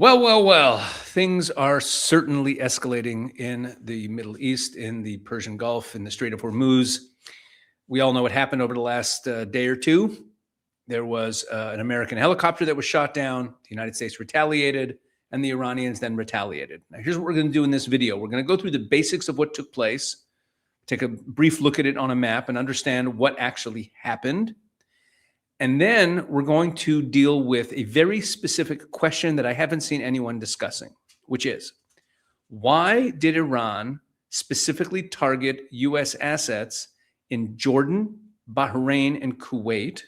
Well, things are certainly escalating in the Middle East, in the Persian Gulf, in the Strait of Hormuz. We all know what happened over the last day or two. There was an American helicopter that was shot down. The United States retaliated, and the Iranians then retaliated. Now, here's what we're going to do in this video. We're going to go through the basics of what took place, take a brief look at it on a map, and understand what actually happened. And then we're going to deal with a very specific question that I haven't seen anyone discussing, which is, why did Iran specifically target U.S. assets in Jordan, Bahrain, and Kuwait?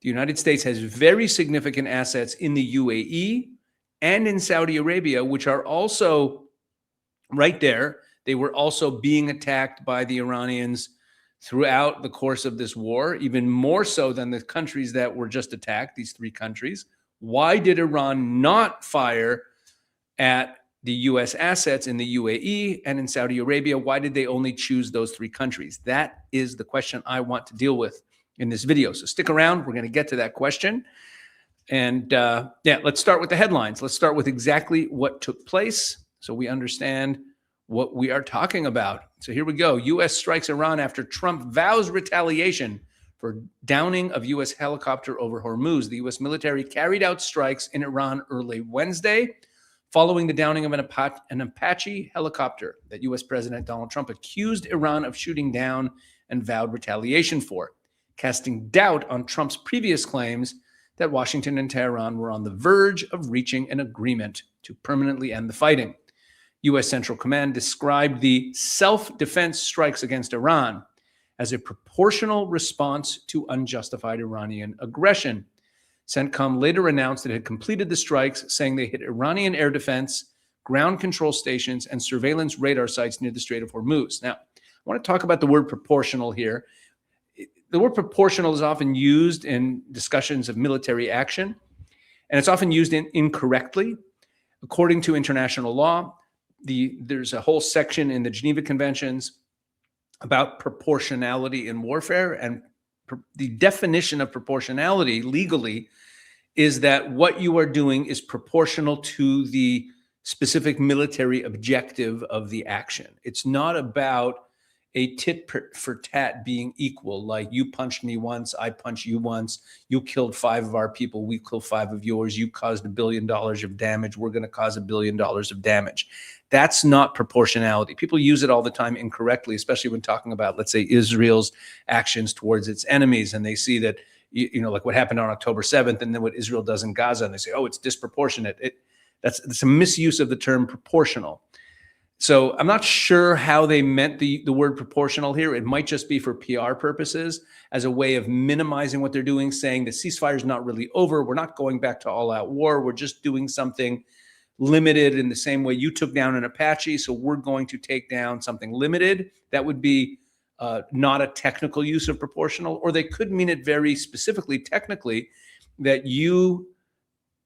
The United States has very significant assets in the UAE and in Saudi Arabia, which are also right there. They were also being attacked by the Iranians throughout the course of this war, even more so than the countries that were just attacked, these three countries. Why did Iran not fire at the U.S. assets in the UAE and in Saudi Arabia? Why did they only choose those three countries? That is the question I want to deal with in this video. So stick around. We're going to get to that question. And let's start with the headlines. Let's start with exactly what took place so we understand what we are talking about. So here we go. U.S. strikes Iran after Trump vows retaliation for downing of U.S. helicopter over Hormuz. The U.S. military carried out strikes in Iran early Wednesday following the downing of an Apache helicopter that U.S. President Donald Trump accused Iran of shooting down and vowed retaliation for, casting doubt on Trump's previous claims that Washington and Tehran were on the verge of reaching an agreement to permanently end the fighting. U.S. Central Command described the self-defense strikes against Iran as a proportional response to unjustified Iranian aggression. CENTCOM later announced it had completed the strikes, saying they hit Iranian air defense, ground control stations, and surveillance radar sites near the Strait of Hormuz. Now, I want to talk about the word proportional here. The word proportional is often used in discussions of military action, and it's often used incorrectly. According to international law, there's a whole section in the Geneva Conventions about proportionality in warfare, and the definition of proportionality legally is that what you are doing is proportional to the specific military objective of the action. It's not about a tit for tat being equal, like you punched me once, I punched you once, you killed 5 of our people, we killed 5 of yours, you caused $1 billion of damage, we're going to cause $1 billion of damage. That's not proportionality. People use it all the time incorrectly, especially when talking about, let's say, Israel's actions towards its enemies, and they see that, like what happened on October 7th, and then what Israel does in Gaza, and they say, oh, it's disproportionate. That's a misuse of the term proportional. So I'm not sure how they meant the word proportional here. It might just be for PR purposes as a way of minimizing what they're doing, saying the ceasefire is not really over. We're not going back to all-out war. We're just doing something limited in the same way you took down an Apache. So we're going to take down something limited. That would be not a technical use of proportional, or they could mean it very specifically, technically, that you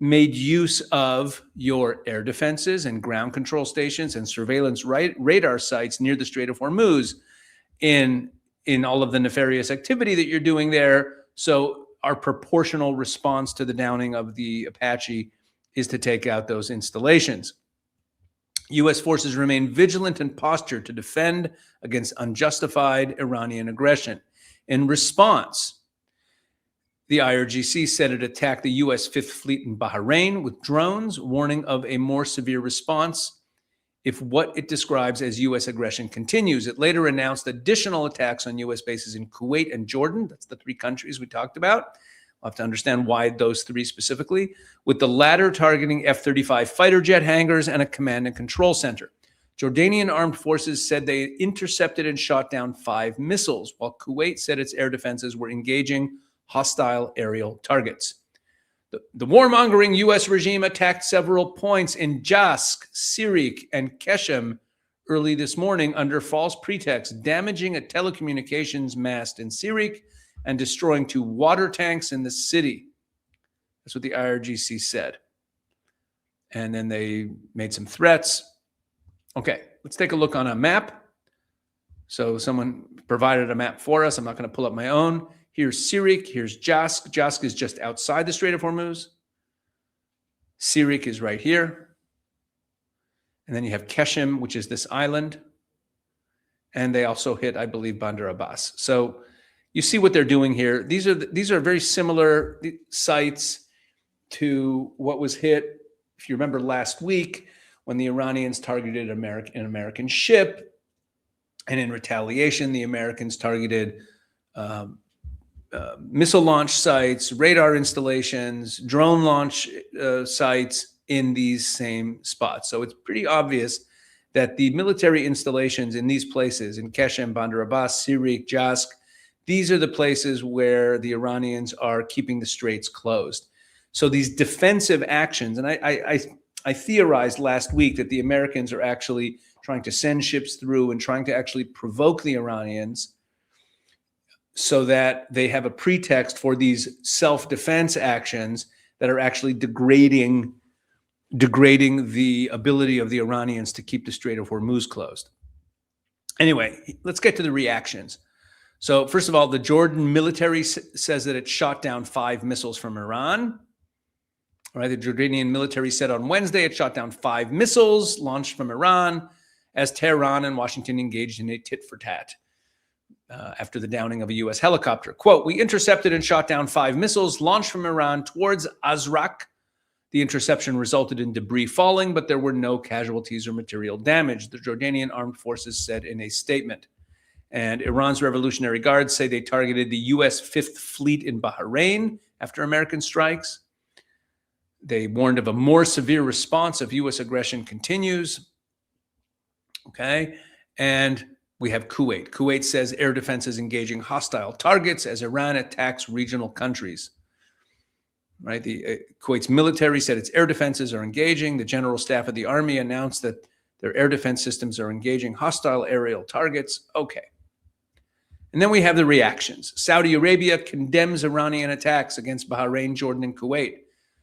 made use of your air defenses and ground control stations and surveillance radar sites near the Strait of Hormuz in all of the nefarious activity that you're doing there. So our proportional response to the downing of the Apache is to take out those installations. U.S. forces remain vigilant and postured to defend against unjustified Iranian aggression. In response, the IRGC said it attacked the U.S. Fifth Fleet in Bahrain with drones, warning of a more severe response if what it describes as U.S. aggression continues. It later announced additional attacks on U.S. bases in Kuwait and Jordan. That's the 3 countries we talked about. We'll have to understand why those 3 specifically, with the latter targeting F-35 fighter jet hangars and a command and control center. Jordanian armed forces said they intercepted and shot down 5 missiles, while Kuwait said its air defenses were engaging hostile aerial targets. The warmongering U.S. regime attacked several points in Jask, Sirik, and Keshem early this morning under false pretext, damaging a telecommunications mast in Sirik and destroying 2 water tanks in the city. That's what the IRGC said. And then they made some threats. Okay, let's take a look on a map. So someone provided a map for us. I'm not going to pull up my own. Here's Sirik. Here's Jask. Jask is just outside the Strait of Hormuz. Sirik is right here. And then you have Keshem, which is this island. And they also hit, I believe, Bandar Abbas. So you see what they're doing here. These are very similar sites to what was hit, if you remember last week, when the Iranians targeted an American ship. And in retaliation, the Americans targeted missile launch sites, radar installations, drone launch sites in these same spots. So it's pretty obvious that the military installations in these places, in Keshem, Bandar Abbas, Sirik, Jask, these are the places where the Iranians are keeping the straits closed. So these defensive actions, and I theorized last week that the Americans are actually trying to send ships through and trying to actually provoke the Iranians so that they have a pretext for these self-defense actions that are actually degrading the ability of the Iranians to keep the Strait of Hormuz closed. Anyway, let's get to the reactions. So first of all, the Jordan military says that it shot down 5 missiles from Iran. All right, the Jordanian military said on Wednesday it shot down 5 missiles launched from Iran as Tehran and Washington engaged in a tit-for-tat after the downing of a U.S. helicopter. Quote, "We intercepted and shot down 5 missiles launched from Iran towards Azraq. The interception resulted in debris falling, but there were no casualties or material damage," the Jordanian armed forces said in a statement. And Iran's Revolutionary Guards say they targeted the U.S. Fifth Fleet in Bahrain after American strikes. They warned of a more severe response if U.S. aggression continues. Okay. And we have Kuwait. Kuwait says air defense is engaging hostile targets as Iran attacks regional countries. Right. The Kuwait's military said its air defenses are engaging. The General Staff of the Army announced that their air defense systems are engaging hostile aerial targets. Okay. And then we have the reactions. Saudi Arabia condemns Iranian attacks against Bahrain, Jordan, and Kuwait.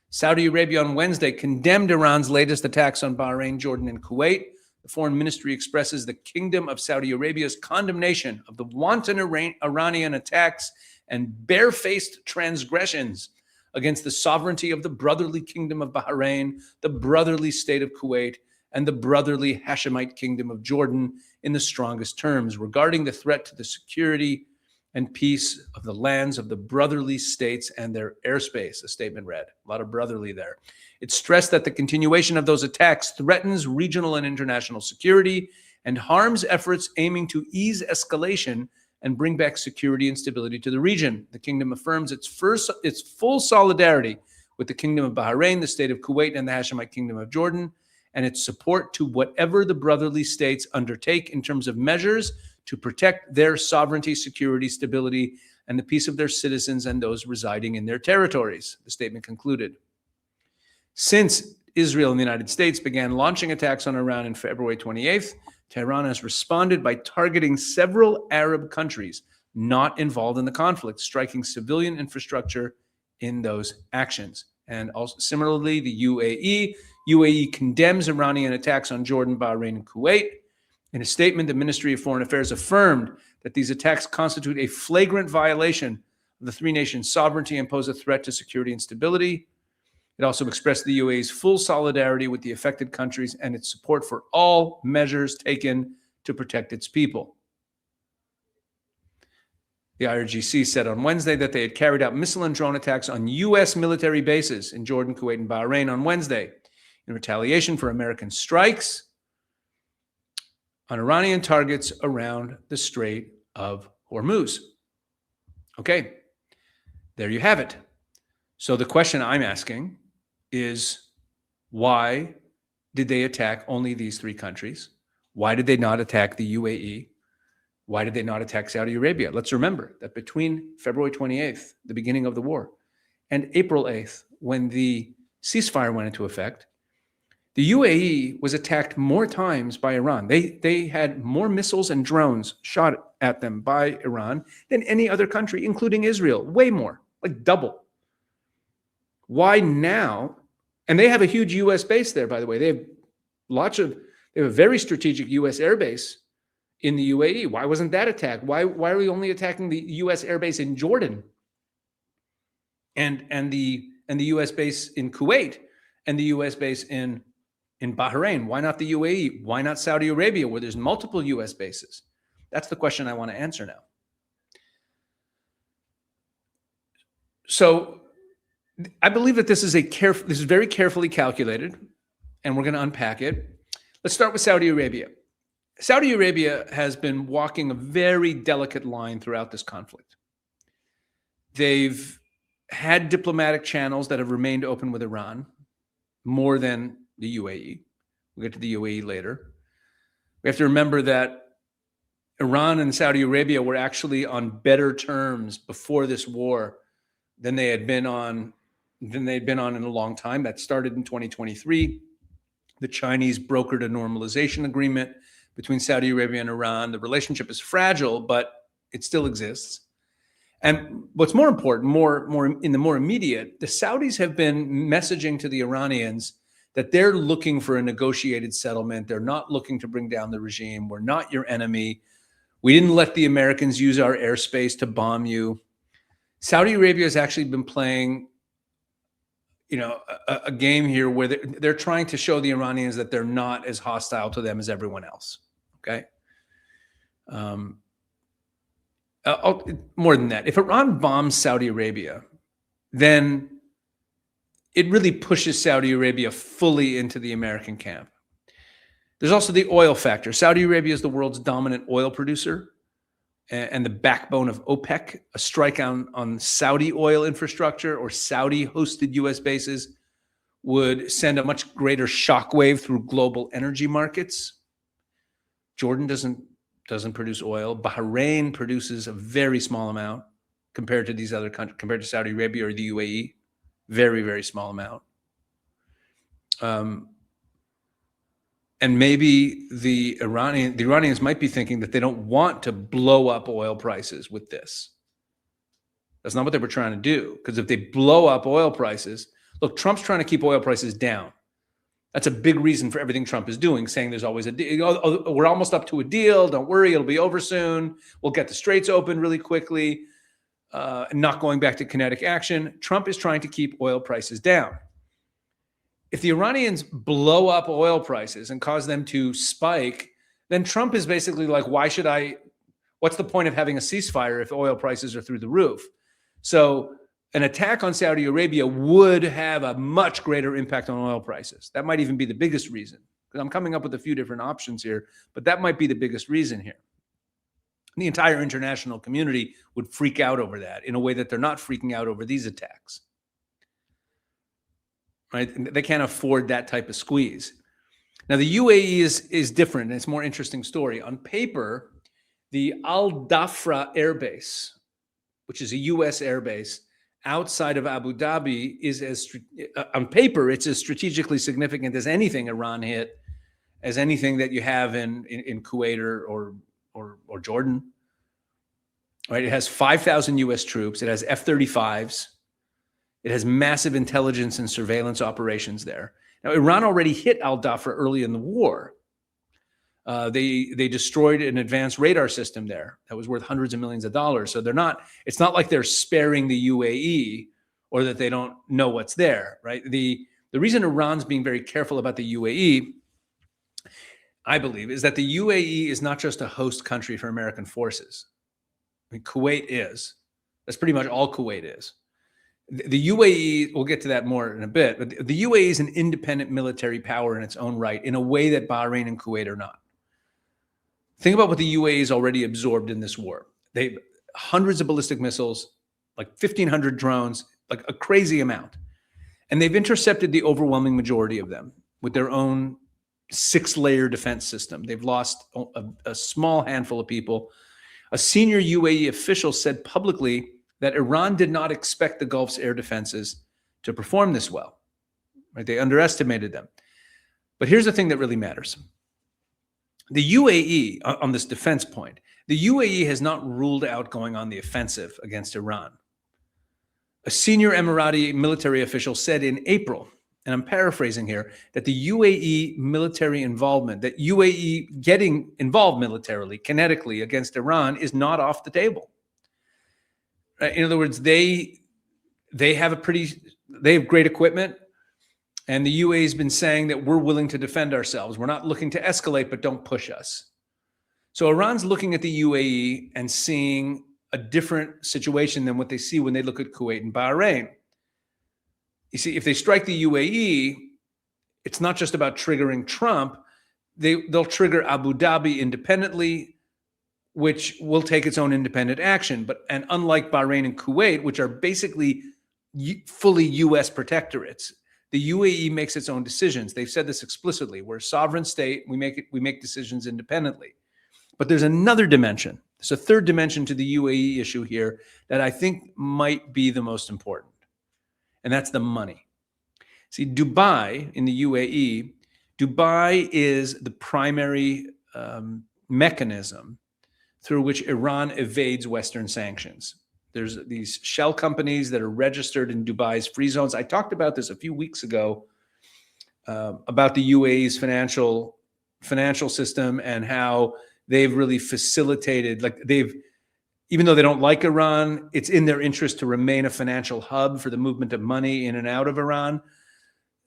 Saudi Arabia on Wednesday condemned Iran's latest attacks on Bahrain, Jordan, and Kuwait. The foreign ministry expresses the Kingdom of Saudi Arabia's condemnation of the wanton Iranian attacks and barefaced transgressions against the sovereignty of the brotherly Kingdom of Bahrain, the brotherly state of Kuwait, and the brotherly Hashemite Kingdom of Jordan in the strongest terms regarding the threat to the security and peace of the lands of the brotherly states and their airspace, the statement read. A lot of brotherly there. It stressed that the continuation of those attacks threatens regional and international security and harms efforts aiming to ease escalation and bring back security and stability to the region. The kingdom affirms its full solidarity with the Kingdom of Bahrain, the state of Kuwait, and the Hashemite Kingdom of Jordan, and its support to whatever the brotherly states undertake in terms of measures to protect their sovereignty, security, stability, and the peace of their citizens and those residing in their territories, the statement concluded. Since Israel and the United States began launching attacks on Iran on February 28th, Tehran has responded by targeting several Arab countries not involved in the conflict, striking civilian infrastructure in those actions. And also similarly, the UAE condemns Iranian attacks on Jordan, Bahrain, and Kuwait. In a statement, the Ministry of Foreign Affairs affirmed that these attacks constitute a flagrant violation of the three nations' sovereignty and pose a threat to security and stability. It also expressed the UAE's full solidarity with the affected countries and its support for all measures taken to protect its people. The IRGC said on Wednesday that they had carried out missile and drone attacks on U.S. military bases in Jordan, Kuwait, and Bahrain on Wednesday in retaliation for American strikes on Iranian targets around the Strait of Hormuz. Okay, there you have it. So the question I'm asking is, why did they attack only these 3 countries? Why did they not attack the UAE? Why did they not attack Saudi Arabia? Let's remember that between February 28th, the beginning of the war, and April 8th, when the ceasefire went into effect, the UAE was attacked more times by Iran. They had more missiles and drones shot at them by Iran than any other country, including Israel. Way more, like double. Why now? And they have a huge U.S. base there, by the way. They have a very strategic U.S. air base in the UAE. Why wasn't that attacked? Why are we only attacking the U.S. air base in Jordan and the U.S. base in Kuwait and the U.S. base in Bahrain? Why not the UAE? Why not Saudi Arabia, where there's multiple U.S. bases? That's the question I want to answer now. So I believe that this is very carefully calculated, and we're going to unpack it. Let's start with Saudi Arabia. Saudi Arabia has been walking a very delicate line throughout this conflict. They've had diplomatic channels that have remained open with Iran more than the UAE. We'll get to the UAE later. We have to remember that Iran and Saudi Arabia were actually on better terms before this war than they had been on in a long time. That started in 2023. The Chinese brokered a normalization agreement between Saudi Arabia and Iran. The relationship is fragile, but it still exists. And what's more important, more in the more immediate, the Saudis have been messaging to the Iranians that they're looking for a negotiated settlement. They're not looking to bring down the regime. We're not your enemy. We didn't let the Americans use our airspace to bomb you. Saudi Arabia has actually been playing, a game here where they're trying to show the Iranians that they're not as hostile to them as everyone else. Okay. More than that, if Iran bombs Saudi Arabia, then it really pushes Saudi Arabia fully into the American camp. There's also the oil factor. Saudi Arabia is the world's dominant oil producer and the backbone of OPEC. A strike on Saudi oil infrastructure or Saudi-hosted U.S. bases would send a much greater shockwave through global energy markets. Jordan doesn't produce oil. Bahrain produces a very small amount compared to these other countries, compared to Saudi Arabia or the UAE. Very, very small amount. And maybe the Iranians might be thinking that they don't want to blow up oil prices with this. That's not what they were trying to do. Because if they blow up oil prices, look, Trump's trying to keep oil prices down. That's a big reason for everything Trump is doing, saying there's always a deal. Oh, we're almost up to a deal. Don't worry, it'll be over soon. We'll get the straits open really quickly. Not going back to kinetic action. Trump is trying to keep oil prices down. If the Iranians blow up oil prices and cause them to spike, then Trump is basically like, what's the point of having a ceasefire if oil prices are through the roof? So an attack on Saudi Arabia would have a much greater impact on oil prices. That might even be the biggest reason, because I'm coming up with a few different options here, but that might be the biggest reason here. The entire international community would freak out over that in a way that they're not freaking out over these attacks. Right? They can't afford that type of squeeze. Now, the UAE is different, and it's a more interesting story. On paper, the Al Dhafra Air Base, which is a U.S. air base outside of Abu Dhabi, is on paper, it's as strategically significant as anything Iran hit, as anything that you have in Kuwait or Jordan. Right? It has 5,000 U.S. troops. It has F-35s. It has massive intelligence and surveillance operations there. Now, Iran already hit Al Dhafra early in the war. They destroyed an advanced radar system there that was worth hundreds of millions of dollars. So it's not like they're sparing the UAE or that they don't know what's there, right? The reason Iran's being very careful about the UAE, I believe, is that the UAE is not just a host country for American forces. I mean, Kuwait is. That's pretty much all Kuwait is. The UAE, we'll get to that more in a bit, but the UAE is an independent military power in its own right in a way that Bahrain and Kuwait are not. Think about what the UAE has already absorbed in this war. They have hundreds of ballistic missiles, like 1,500 drones, like a crazy amount. And they've intercepted the overwhelming majority of them with their own 6-layer defense system. They've lost a small handful of people. A senior UAE official said publicly that Iran did not expect the Gulf's air defenses to perform this well. Right? They underestimated them. But here's the thing that really matters. The UAE, on this defense point, the UAE has not ruled out going on the offensive against Iran. A senior Emirati military official said in April, and I'm paraphrasing here, that the UAE military involvement, that UAE getting involved militarily, kinetically against Iran is not off the table. In other words, they have great equipment. And the UAE has been saying that we're willing to defend ourselves. We're not looking to escalate, but don't push us. So Iran's looking at the UAE and seeing a different situation than what they see when they look at Kuwait and Bahrain. You see, if they strike the UAE, it's not just about triggering Trump. They'll trigger Abu Dhabi independently, which will take its own independent action. And unlike Bahrain and Kuwait, which are basically fully U.S. protectorates, the UAE makes its own decisions. They've said this explicitly. We're a sovereign state. We make decisions independently. But there's another dimension. There's a third dimension to the UAE issue here that I think might be the most important, and that's the money. See, Dubai in the UAE, Dubai is the primary mechanism through which Iran evades Western sanctions. There's these shell companies that are registered in Dubai's free zones. I talked about this a few weeks ago about the UAE's financial system and how they've really facilitated, even though they don't like Iran, it's in their interest to remain a financial hub for the movement of money in and out of Iran.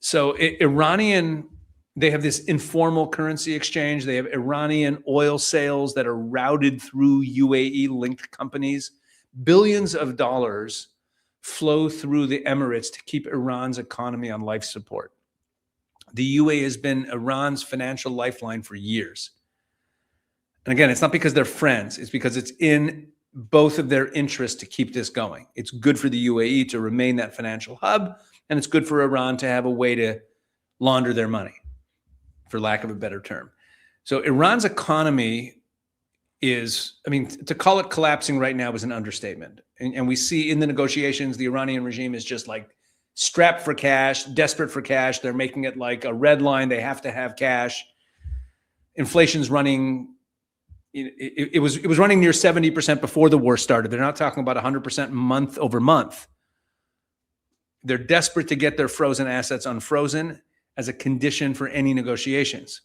So they have this informal currency exchange. They have Iranian oil sales that are routed through UAE-linked companies. Billions of dollars flow through the Emirates to keep Iran's economy on life support. The UAE has been Iran's financial lifeline for years. And again, it's not because they're friends. It's because it's in both of their interests to keep this going. It's good for the UAE to remain that financial hub, and it's good for Iran to have a way to launder their money, for lack of a better term. So Iran's economy to call it collapsing right now is an understatement. And we see in the negotiations, the Iranian regime is just like strapped for cash, desperate for cash. They're making it like a red line. They have to have cash. Inflation's running, it was running near 70% before the war started. They're not talking about 100% month over month. They're desperate to get their frozen assets unfrozen as a condition for any negotiations,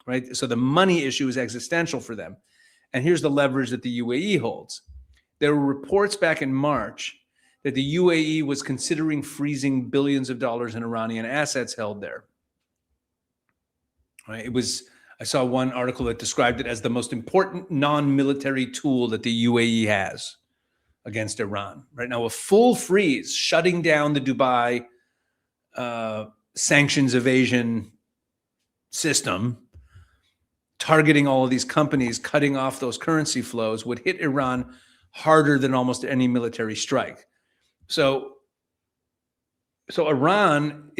right? So the money issue is existential for them. And here's the leverage that the UAE holds. There were reports back in March that the UAE was considering freezing billions of dollars in Iranian assets held there. Right? I saw one article that described it as the most important non-military tool that the UAE has against Iran. Right now, a full freeze, shutting down the Dubai sanctions evasion system, targeting all of these companies, cutting off those currency flows, would hit Iran harder than almost any military strike. So Iran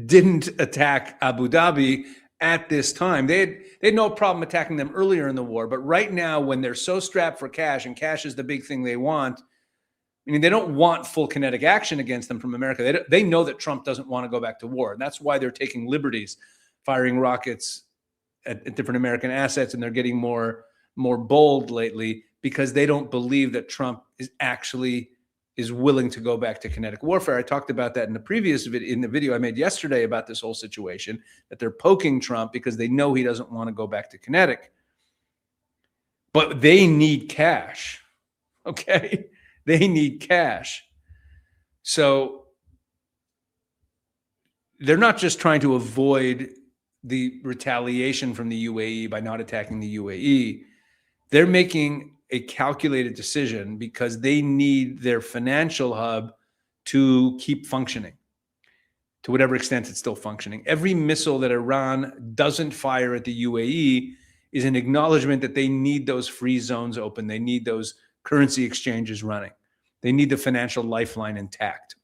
didn't attack Abu Dhabi at this time. They had no problem attacking them earlier in the war, but right now, when they're so strapped for cash, and cash is the big thing they want, they don't want full kinetic action against them from America. They know that Trump doesn't want to go back to war, and that's why they're taking liberties, firing rockets at different American assets, and they're getting more bold lately because they don't believe that Trump is willing to go back to kinetic warfare. I talked about that in the video I made yesterday about this whole situation, that they're poking Trump because they know he doesn't want to go back to kinetic. But they need cash, okay? They need cash. So they're not just trying to avoid the retaliation from the UAE by not attacking the UAE. They're making a calculated decision because they need their financial hub to keep functioning, to whatever extent it's still functioning. Every missile that Iran doesn't fire at the UAE is an acknowledgement that they need those free zones open. They need those currency exchanges running. They need the financial lifeline intact.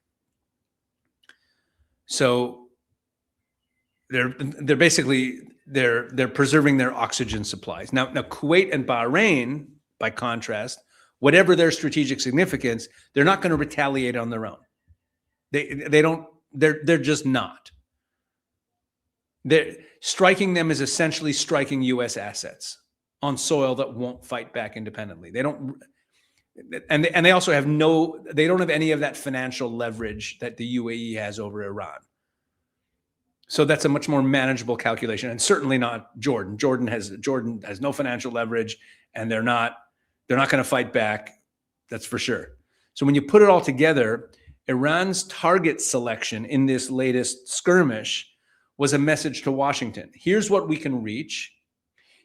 So they're preserving their oxygen supplies. Now Kuwait and Bahrain, by contrast, whatever their strategic significance, they're not going to retaliate on their own. They're just not. They're striking them is essentially striking U.S. assets on soil that won't fight back independently. They don't, and they also have they don't have any of that financial leverage that the UAE has over Iran. So that's a much more manageable calculation, and certainly not Jordan. Jordan has no financial leverage, and they're not going to fight back. That's for sure. So when you put it all together, Iran's target selection in this latest skirmish was a message to Washington. Here's what we can reach.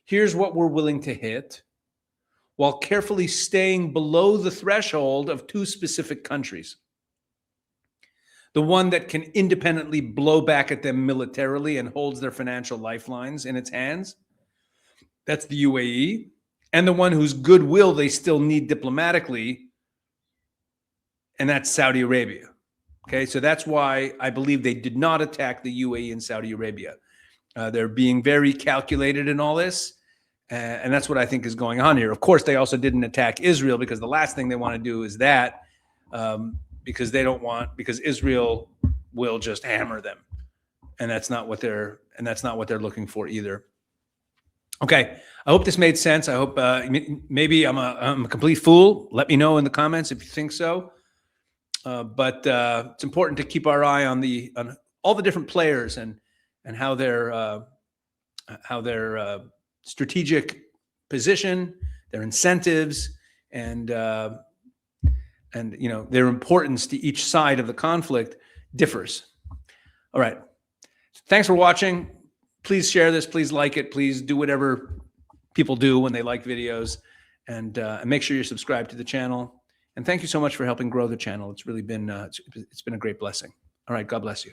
Here's what we're willing to hit, while carefully staying below the threshold of two specific countries. The one that can independently blow back at them militarily and holds their financial lifelines in its hands. That's the UAE. And the one whose goodwill they still need diplomatically, and that's Saudi Arabia. Okay, so that's why I believe they did not attack the UAE and Saudi Arabia. They're being very calculated in all this, and that's what I think is going on here. Of course, they also didn't attack Israel, because the last thing they want to do is that, because they don't want, because Israel will just hammer them, and that's not what they're looking for either. Okay, I hope this made sense. I hope maybe I'm a complete fool. Let me know in the comments if you think so. But it's important to keep our eye on all the different players and how their strategic position, their incentives, and their importance to each side of the conflict differs. All right, thanks for watching. Please share this. Please like it. Please do whatever people do when they like videos, and make sure you're subscribed to the channel. And thank you so much for helping grow the channel. It's really been it's been a great blessing. All right, God bless you.